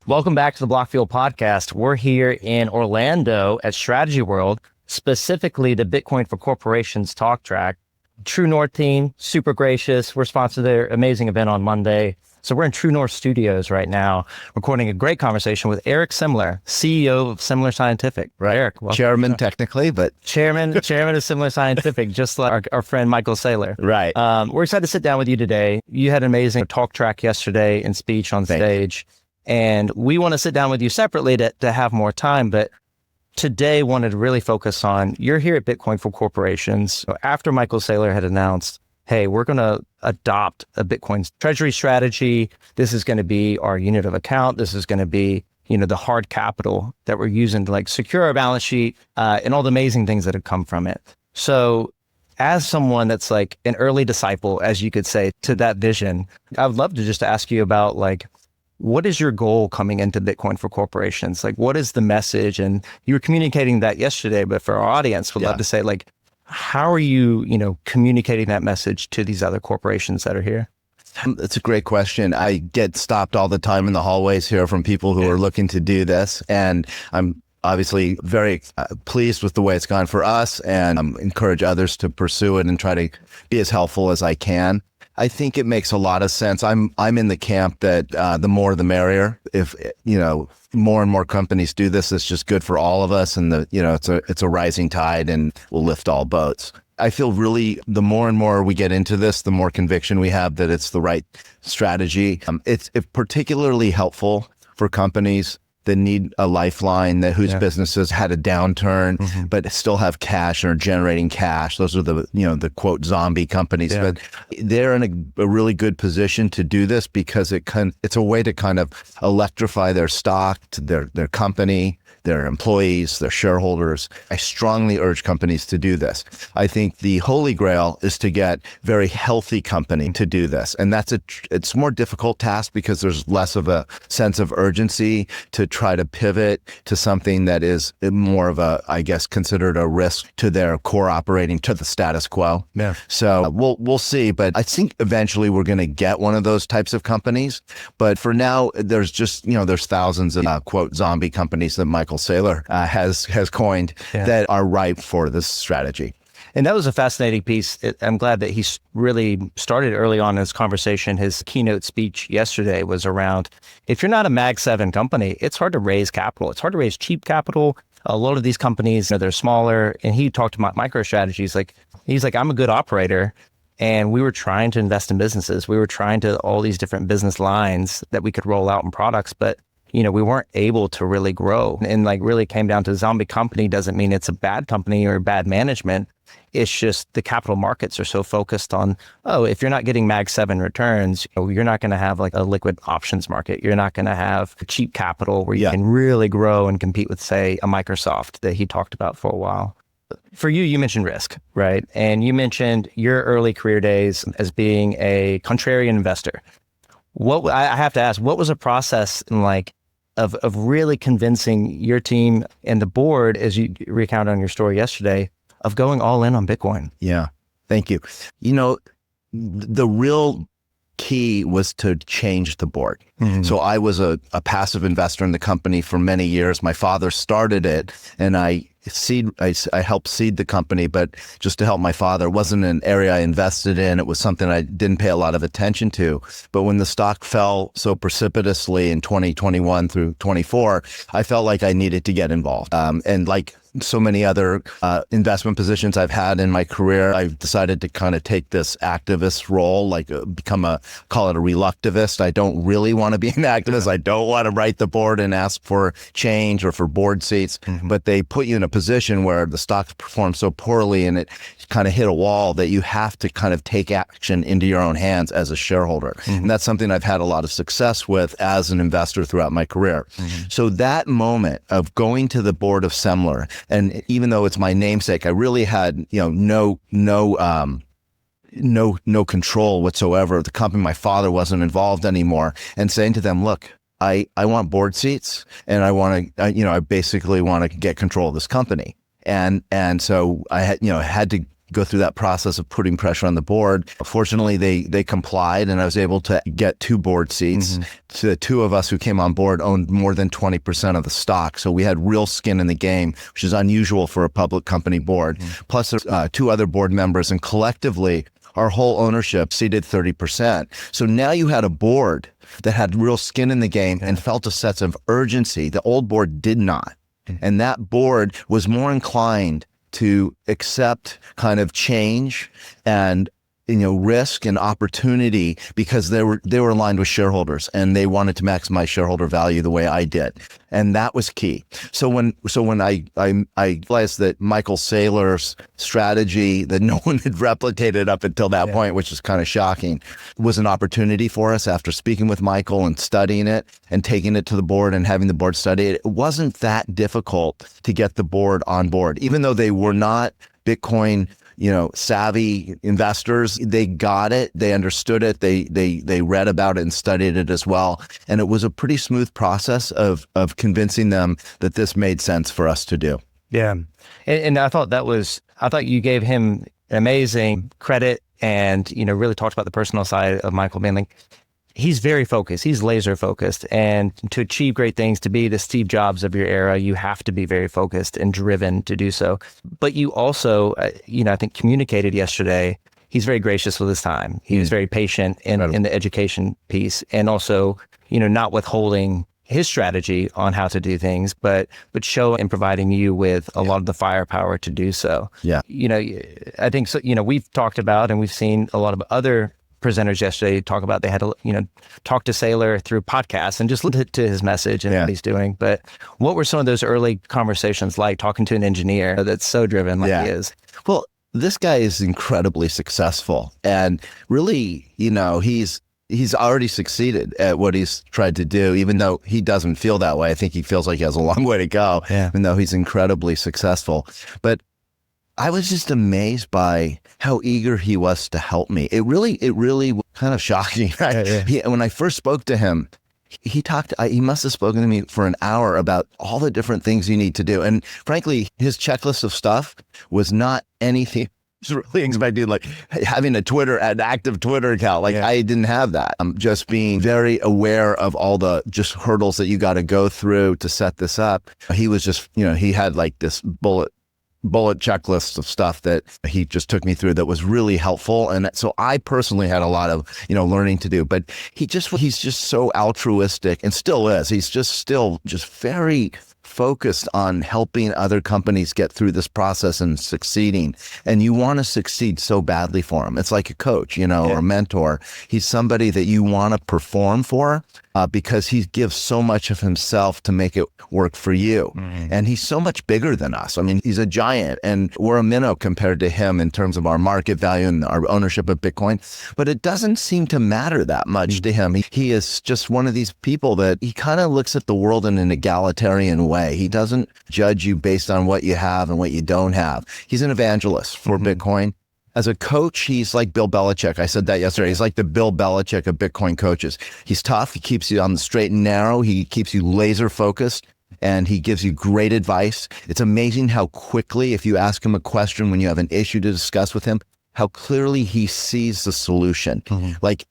Welcome back to the Blockfield podcast. We're here in Orlando at Strategy World, specifically the Bitcoin for Corporations talk track. True North team, super gracious. We're sponsored their amazing event on Monday. So we're in True North Studios right now, recording a great conversation with Eric Semler, CEO of Semler Scientific. Right. Eric, welcome. Chairman technically, but chairman of Semler Scientific, just like our friend Michael Saylor. right. We're excited to sit down with you today. You had an amazing talk track yesterday and speech on stage. And we want to sit down with you separately to have more time, but today wanted to really focus on, you're here at Bitcoin for Corporations. So after Michael Saylor had announced, hey, we're going to adopt a Bitcoin treasury strategy. This is going to be our unit of account. This is going to be, the hard capital that we're using to secure our balance sheet and all the amazing things that have come from it. So as someone that's an early disciple, as you could say, to that vision, I would love to just ask you about what is your goal coming into Bitcoin for Corporations? What is the message? And you were communicating that yesterday, but for our audience, would love to say, how are you, communicating that message to these other corporations that are here? That's a great question. I get stopped all the time in the hallways here from people who are looking to do this. And I'm obviously very pleased with the way it's gone for us, and encourage others to pursue it and try to be as helpful as I can. I think it makes a lot of sense. I'm in the camp that the more the merrier. If more and more companies do this, it's just good for all of us, and it's a rising tide, and will lift all boats. I feel really the more and more we get into this, the more conviction we have that it's the right strategy. It's particularly helpful for companies that need a lifeline, whose businesses had a downturn, but still have cash and are generating cash. Those are the quote zombie companies, but they're in a really good position to do this because it's a way to kind of electrify their stock, their company, their employees, their shareholders. I strongly urge companies to do this. I think the holy grail is to get very healthy company to do this. And it's a more difficult task because there's less of a sense of urgency to try to pivot to something that is more of considered a risk to their core operating, to the status quo. Yeah. So we'll see, but I think eventually we're going to get one of those types of companies. But for now, there's just, there's thousands of quote zombie companies that Michael Saylor has coined that are ripe for this strategy. And that was a fascinating piece. I'm glad that he really started early on in his conversation. His keynote speech yesterday was around, if you're not a Mag 7 company, it's hard to raise capital. It's hard to raise cheap capital. A lot of these companies, they're smaller. And he talked about MicroStrategies. He's like, I'm a good operator. And we were trying to invest in businesses. We were trying to all these different business lines that we could roll out in products, but we weren't able to really grow. And really came down to zombie company doesn't mean it's a bad company or bad management. It's just the capital markets are so focused on, if you're not getting Mag 7 returns, you're not going to have a liquid options market. You're not going to have cheap capital where you can really grow and compete with, say, a Microsoft that he talked about for a while. For you, you mentioned risk, right? And you mentioned your early career days as being a contrarian investor. I have to ask, what was the process of really convincing your team and the board, as you recounted on your story yesterday, of going all in on Bitcoin? Yeah, thank you. The real key was to change the board. Mm-hmm. So I was a passive investor in the company for many years. My father started it, and I helped seed the company, but just to help my father. It wasn't an area I invested in. It was something I didn't pay a lot of attention to. But when the stock fell so precipitously in 2021 through 24, I felt like I needed to get involved. And like so many other investment positions I've had in my career, I've decided to kind of take this activist role, call it a reluctivist. I don't really want to be an activist. I don't want to write the board and ask for change or for board seats, but they put you in a position where the stock performed so poorly and it kind of hit a wall that you have to kind of take action into your own hands as a shareholder. And that's something I've had a lot of success with as an investor throughout my career. So that moment of going to the board of Semler, and even though it's my namesake, I really had, no control whatsoever of the company. My father wasn't involved anymore, and saying to them, look, I want board seats, and I basically want to get control of this company. And so I had to go through that process of putting pressure on the board. Fortunately, they complied, and I was able to get 2 board seats. So the 2 of us who came on board owned more than 20% of the stock. So we had real skin in the game, which is unusual for a public company board. Plus 2 other board members, and collectively, our whole ownership exceeded 30%. So now you had a board that had real skin in the game and felt a sense of urgency. The old board did not. And that board was more inclined to accept kind of change and risk and opportunity because they were aligned with shareholders, and they wanted to maximize shareholder value the way I did. And that was key. So when I realized that Michael Saylor's strategy that no one had replicated up until that point, which was kind of shocking, was an opportunity for us after speaking with Michael and studying it and taking it to the board and having the board study it. It wasn't that difficult to get the board on board, even though they were not Bitcoin savvy investors. They got it. They understood it. They read about it and studied it as well. And it was a pretty smooth process of convincing them that this made sense for us to do. Yeah. And I thought you gave him amazing credit and, really talked about the personal side of Michael being like, he's very focused. He's laser focused. And to achieve great things, to be the Steve Jobs of your era, you have to be very focused and driven to do so. But you also, I think communicated yesterday, he's very gracious with his time. He was very patient in the education piece, and also, not withholding his strategy on how to do things, but show and providing you with a lot of the firepower to do so. Yeah. I think so, we've talked about, and we've seen a lot of other presenters yesterday talk about they had to, talk to Saylor through podcasts and just listen to his message and what he's doing. But what were some of those early conversations like, talking to an engineer that's so driven like he is? Well, this guy is incredibly successful, and really, he's already succeeded at what he's tried to do, even though he doesn't feel that way. I think he feels like he has a long way to go, even though he's incredibly successful. But I was just amazed by how eager he was to help me. It really was kind of shocking. When I first spoke to him, he must have spoken to me for an hour about all the different things you need to do. And frankly, his checklist of stuff was not anything I was really expecting, like having an active Twitter account. I didn't have that. Just being very aware of all the just hurdles that you got to go through to set this up. He was just, he had like this bullet checklist of stuff that he just took me through that was really helpful. And so I personally had a lot of, learning to do, but he's just so altruistic, and still is. He's just very focused on helping other companies get through this process and succeeding. And you want to succeed so badly for him. It's like a coach, or a mentor. He's somebody that you want to perform for because he gives so much of himself to make it work for you. And he's so much bigger than us. I mean, he's a giant, and we're a minnow compared to him in terms of our market value and our ownership of Bitcoin. But it doesn't seem to matter that much to him. He is just one of these people that he kind of looks at the world in an egalitarian way. He doesn't judge you based on what you have and what you don't have. He's an evangelist for Bitcoin. As a coach, he's like Bill Belichick. I said that yesterday. He's like the Bill Belichick of Bitcoin coaches. He's tough. He keeps you on the straight and narrow. He keeps you laser focused, and he gives you great advice. It's amazing how quickly, if you ask him a question when you have an issue to discuss with him, how clearly he sees the solution. Like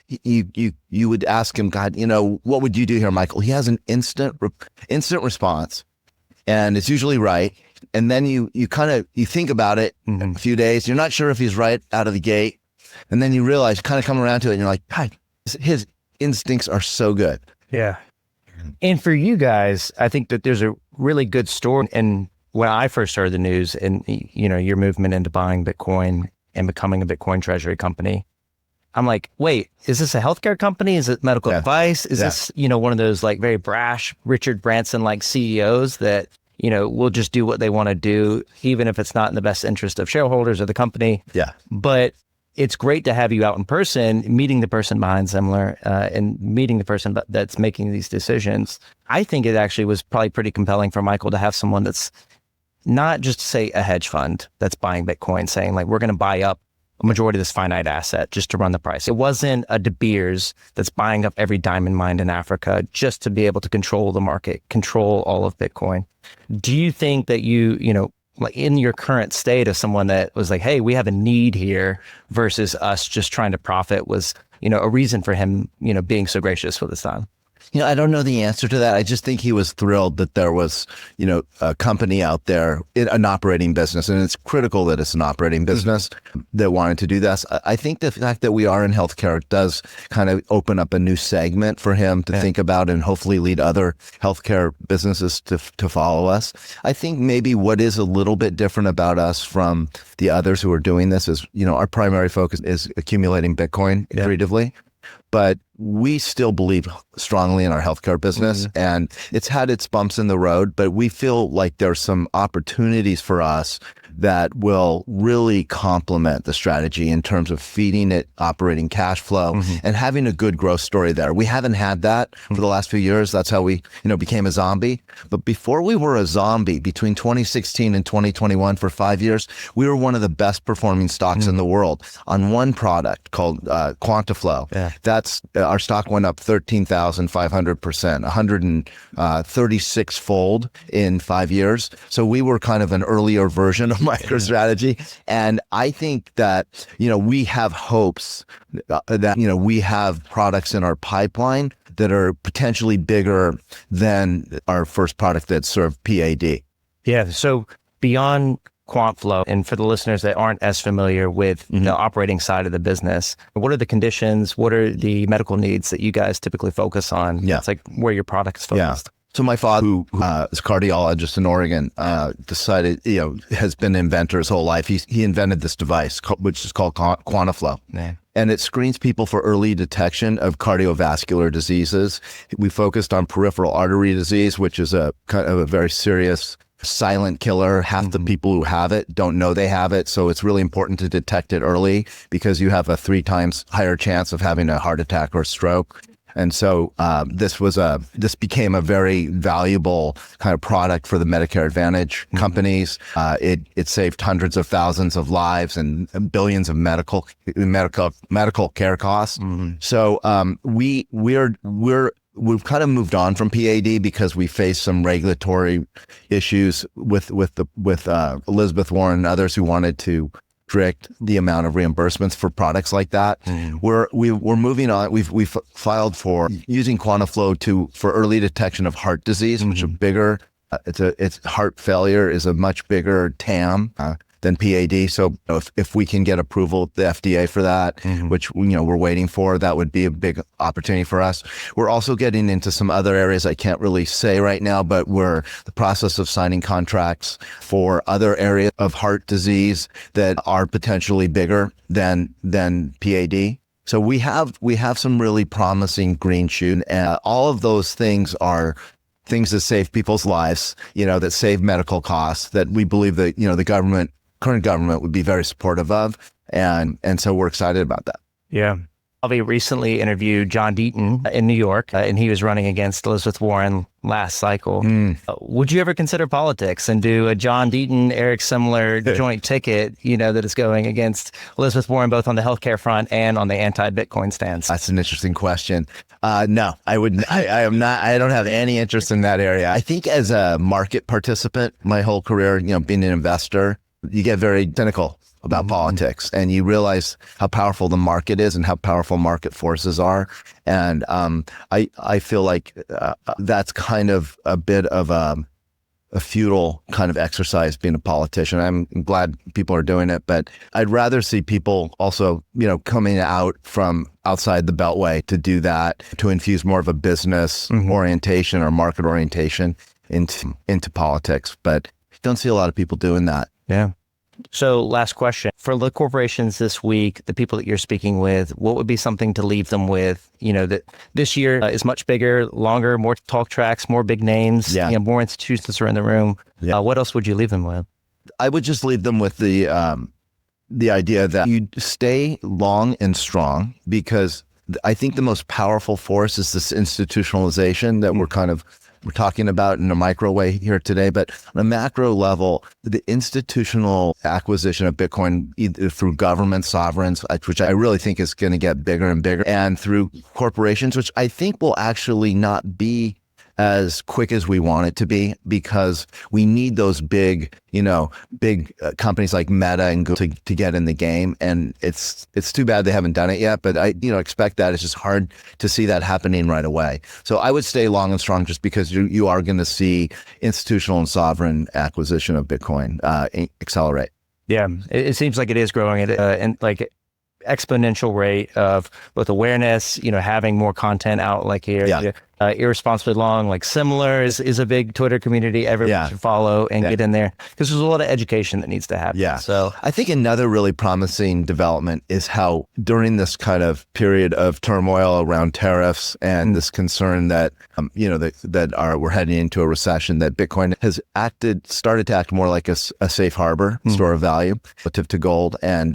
you would ask him, God, what would you do here, Michael? He has an instant response, and it's usually right. And then you think about it a few days. You're not sure if he's right out of the gate. And then you realize, kind of come around to it, and you're like, God, his instincts are so good. Yeah. And for you guys, I think that there's a really good story. And when I first heard the news and, your movement into buying Bitcoin and becoming a Bitcoin Treasury company, I'm like, wait, is this a healthcare company? Is it medical advice? Is this, one of those like very brash Richard Branson like CEOs that, will just do what they want to do, even if it's not in the best interest of shareholders or the company? Yeah. But it's great to have you out in person, meeting the person behind Semler and meeting the person that's making these decisions. I think it actually was probably pretty compelling for Michael to have someone that's not just, say, a hedge fund that's buying Bitcoin, saying like, we're going to buy up a majority of this finite asset just to run the price. It wasn't a De Beers that's buying up every diamond mine in Africa just to be able to control the market, control all of Bitcoin. Do you think that like in your current state of someone that was like, hey, we have a need here versus us just trying to profit was, a reason for him, being so gracious with his time? I don't know the answer to that. I just think he was thrilled that there was, a company out there, an operating business, and it's critical that it's an operating business that wanted to do this. I think the fact that we are in healthcare does kind of open up a new segment for him to think about and hopefully lead other healthcare businesses to follow us. I think maybe what is a little bit different about us from the others who are doing this is, our primary focus is accumulating Bitcoin creatively. But we still believe strongly in our healthcare business, and it's had its bumps in the road, but we feel like there's some opportunities for us that will really complement the strategy in terms of feeding it operating cash flow and having a good growth story there. We haven't had that for the last few years. That's how we, became a zombie. But before we were a zombie, between 2016 and 2021, for 5 years, we were one of the best performing stocks in the world on one product called QuantaFlo. That's our stock went up 13,500%, 136-fold in 5 years. So we were kind of an earlier version of MicroStrategy. And I think that, we have hopes that, we have products in our pipeline that are potentially bigger than our first product that served PAD. Yeah. So beyond QuantFlo, and for the listeners that aren't as familiar with the operating side of the business, what are the conditions? What are the medical needs that you guys typically focus on? Yeah. It's like where your product is focused. So my father, who is a cardiologist in Oregon, decided, has been an inventor his whole life. He invented this device, which is called QuantaFlo. And it screens people for early detection of cardiovascular diseases. We focused on peripheral artery disease, which is a kind of a very serious silent killer. Half the people who have it don't know they have it. So it's really important to detect it early because you have a 3 times higher chance of having a heart attack or stroke. And so this became a very valuable kind of product for the Medicare Advantage companies. It saved hundreds of thousands of lives and billions of medical care costs. So we've kind of moved on from PAD because we faced some regulatory issues with Elizabeth Warren and others who wanted to restrict the amount of reimbursements for products like that. We're moving on. We've filed for using QuantaFlo for early detection of heart disease, which are bigger. It's heart failure is a much bigger TAM than PAD. So if we can get approval at the FDA for that, which we're waiting for, that would be a big opportunity for us. We're also getting into some other areas I can't really say right now, but we're in the process of signing contracts for other areas of heart disease that are potentially bigger than PAD. So we have some really promising green shoot, and all of those things are things that save people's lives, that save medical costs, that we believe that, the current government would be very supportive of. And so we're excited about that. Yeah. Bobby recently interviewed John Deaton in New York, and he was running against Elizabeth Warren last cycle. Would you ever consider politics and do a John Deaton, Eric Semler joint ticket, that is going against Elizabeth Warren, both on the healthcare front and on the anti-Bitcoin stance? That's an interesting question. No, I wouldn't. I am not. I don't have any interest in that area. I think as a market participant, my whole career, being an investor, you get very cynical about politics, and you realize how powerful the market is and how powerful market forces are. And I feel like that's kind of a bit of a futile kind of exercise being a politician. I'm glad people are doing it, but I'd rather see people also, coming out from outside the Beltway to do that, to infuse more of a business orientation or market orientation into politics. But I don't see a lot of people doing that. Yeah. So last question. For the corporations this week, the people that you're speaking with, what would be something to leave them with? That this year is much bigger, longer, more talk tracks, more big names, more institutions are in the room. What else would you leave them with? I would just leave them with the idea that you stay long and strong, because I think the most powerful force is this institutionalization that we're talking about in a micro way here today. But on a macro level, the institutional acquisition of Bitcoin, either through government sovereigns, which I really think is going to get bigger and bigger, and through corporations, which I think will actually not be as quick as we want it to be, because we need those big companies like Meta and Google to get in the game. And it's too bad they haven't done it yet, but I expect that. It's just hard to see that happening right away. So I would stay long and strong, just because you are going to see institutional and sovereign acquisition of Bitcoin accelerate. Yeah, it seems like it is growing at and like exponential rate of both awareness, having more content out like here. Yeah. Irresponsibly long, like Semler is a big Twitter community everyone should follow and get in there, because there's a lot of education that needs to happen. Yeah. So I think another really promising development is how during this kind of period of turmoil around tariffs and this concern that we're heading into a recession, that Bitcoin has started to act more like a safe harbor store of value relative to gold. And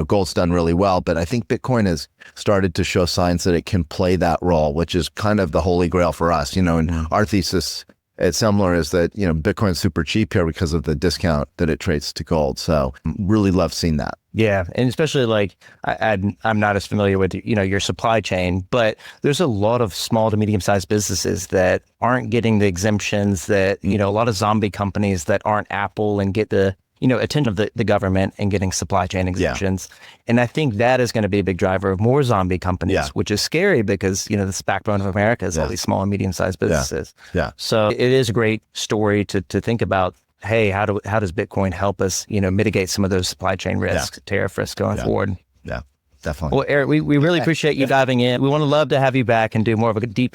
gold's done really well, but I think Bitcoin has started to show signs that it can play that role, which is kind of the holy grail for us. And our thesis at Semler is that Bitcoin's super cheap here because of the discount that it trades to gold. So really love seeing that. Yeah, and especially like I'm not as familiar with your supply chain, but there's a lot of small to medium sized businesses that aren't getting the exemptions that a lot of zombie companies that aren't Apple and get the attention of the government and getting supply chain exemptions. Yeah. And I think that is going to be a big driver of more zombie companies, which is scary because, this backbone of America is all these small and medium-sized businesses. Yeah. So it is a great story to think about, hey, how does Bitcoin help us, mitigate some of those supply chain risks, tariff risks going forward? Yeah. Definitely. Well, Eric, we really appreciate you diving in. We want to love to have you back and do more of a deep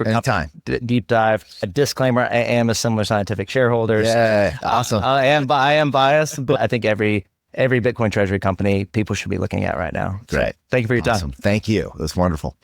dive. A disclaimer: I am a Semler Scientific shareholder. Yeah, awesome. I am biased, but I think every Bitcoin treasury company people should be looking at right now. Great. So, thank you for your time. Thank you. That's wonderful.